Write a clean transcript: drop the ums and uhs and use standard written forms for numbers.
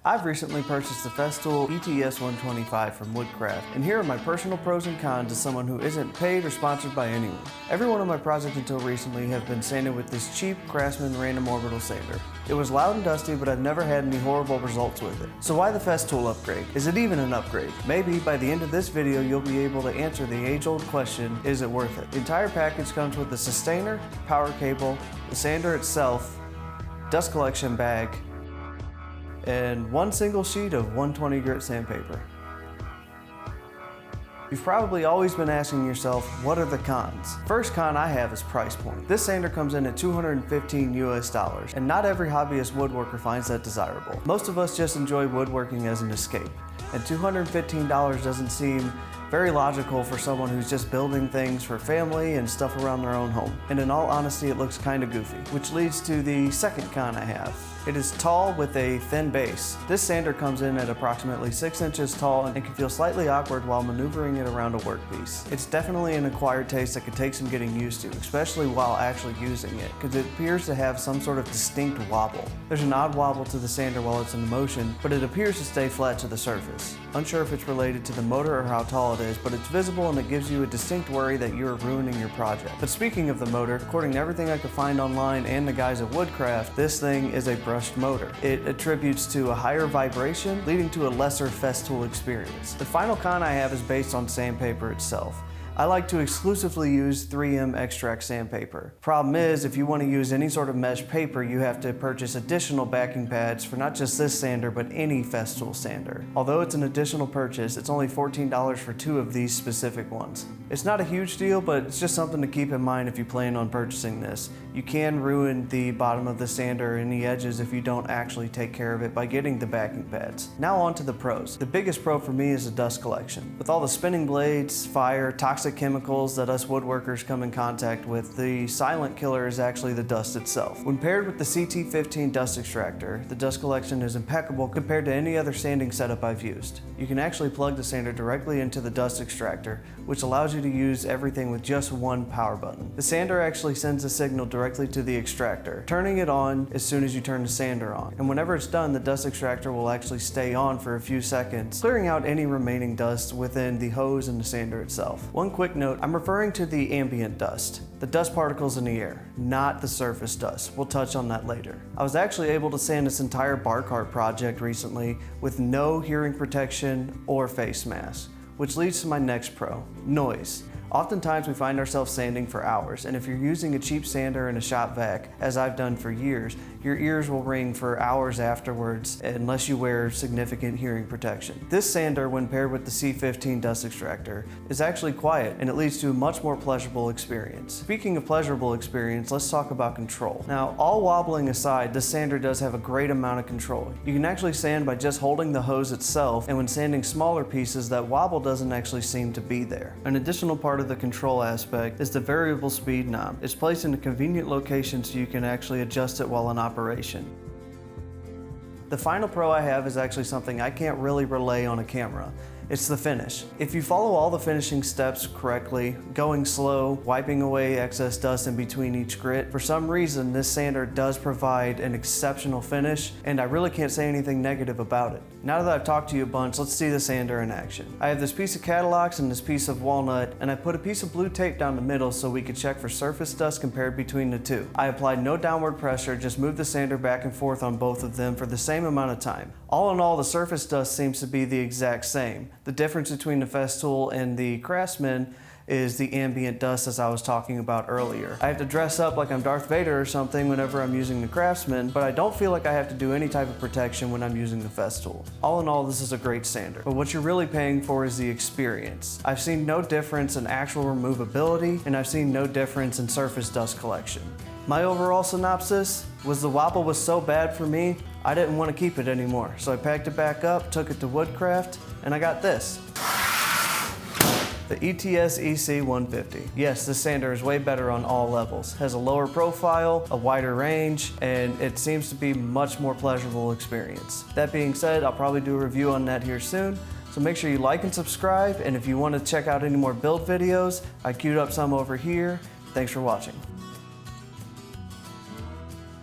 I've recently purchased the Festool ETS 125 from Woodcraft, and here are my personal pros and cons as someone who isn't paid or sponsored by anyone. Every one of my projects until recently have been sanded with this cheap Craftsman random orbital sander. It was loud and dusty, but I've never had any horrible results with it. So why the Festool upgrade? Is it even an upgrade? Maybe by the end of this video you'll be able to answer the age-old question, is it worth it? The entire package comes with the sustainer, power cable, the sander itself, dust collection bag, and one single sheet of 120 grit sandpaper. You've probably always been asking yourself, what are the cons? First con I have is price point. This sander comes in at $215 US, and not every hobbyist woodworker finds that desirable. Most of us just enjoy woodworking as an escape, and $215 doesn't seem very logical for someone who's just building things for family and stuff around their own home. And in all honesty, it looks kind of goofy, which leads to the second con I have. It is tall with a thin base. This sander comes in at approximately 6 inches tall and can feel slightly awkward while maneuvering it around a workpiece. It's definitely an acquired taste that could take some getting used to, especially while actually using it, because it appears to have some sort of distinct wobble. There's an odd wobble to the sander while it's in motion, but it appears to stay flat to the surface. Unsure if it's related to the motor or how tall it is, but it's visible and it gives you a distinct worry that you're ruining your project. But speaking of the motor, according to everything I could find online and the guys at Woodcraft, this thing is a brushed motor. It attributes to a higher vibration, leading to a lesser Festool experience. The final con I have is based on sandpaper itself. I like to exclusively use 3M extract sandpaper. Problem is, if you want to use any sort of mesh paper, you have to purchase additional backing pads for not just this sander, but any Festool sander. Although it's an additional purchase, it's only $14 for 2 of these specific ones. It's not a huge deal, but it's just something to keep in mind if you plan on purchasing this. You can ruin the bottom of the sander and the edges if you don't actually take care of it by getting the backing pads. Now on to the pros. The biggest pro for me is the dust collection. With all the spinning blades, fire, toxic chemicals that us woodworkers come in contact with, the silent killer is actually the dust itself. When paired with the CT15 dust extractor, the dust collection is impeccable compared to any other sanding setup I've used. You can actually plug the sander directly into the dust extractor, which allows you to use everything with just one power button. The sander actually sends a signal directly to the extractor, turning it on as soon as you turn the sander on. And whenever it's done, the dust extractor will actually stay on for a few seconds, clearing out any remaining dust within the hose and the sander itself. One quick note, I'm referring to the ambient dust, the dust particles in the air, not the surface dust. We'll touch on that later. I was actually able to sand this entire bar cart project recently with no hearing protection or face mask, which leads to my next pro, noise. Oftentimes we find ourselves sanding for hours, and if you're using a cheap sander and a shop vac, as I've done for years, your ears will ring for hours afterwards unless you wear significant hearing protection. This sander, when paired with the C15 dust extractor, is actually quiet, and it leads to a much more pleasurable experience. Speaking of pleasurable experience, let's talk about control. Now, all wobbling aside, this sander does have a great amount of control. You can actually sand by just holding the hose itself, and when sanding smaller pieces, that wobble doesn't actually seem to be there. An additional part of the control aspect is the variable speed knob. It's placed in a convenient location so you can actually adjust it while in operation. The final pro I have is actually something I can't really relay on a camera. It's the finish. If you follow all the finishing steps correctly, going slow, wiping away excess dust in between each grit, for some reason this sander does provide an exceptional finish, and I really can't say anything negative about it. Now that I've talked to you a bunch, let's see the sander in action. I have this piece of Cadillacs and this piece of walnut, and I put a piece of blue tape down the middle so we could check for surface dust compared between the two. I applied no downward pressure, just moved the sander back and forth on both of them for the same amount of time. All in all, the surface dust seems to be the exact same. The difference between the Festool and the Craftsman is the ambient dust, as I was talking about earlier. I have to dress up like I'm Darth Vader or something whenever I'm using the Craftsman, but I don't feel like I have to do any type of protection when I'm using the Festool. All in all, this is a great sander, but what you're really paying for is the experience. I've seen no difference in actual removability, and I've seen no difference in surface dust collection. My overall synopsis was the wobble was so bad for me, I didn't want to keep it anymore. So I packed it back up, took it to Woodcraft, and I got this. The ETS EC150. Yes, this sander is way better on all levels. Has a lower profile, a wider range, and it seems to be much more pleasurable experience. That being said, I'll probably do a review on that here soon. So make sure you like and subscribe, and if you want to check out any more build videos, I queued up some over here. Thanks for watching.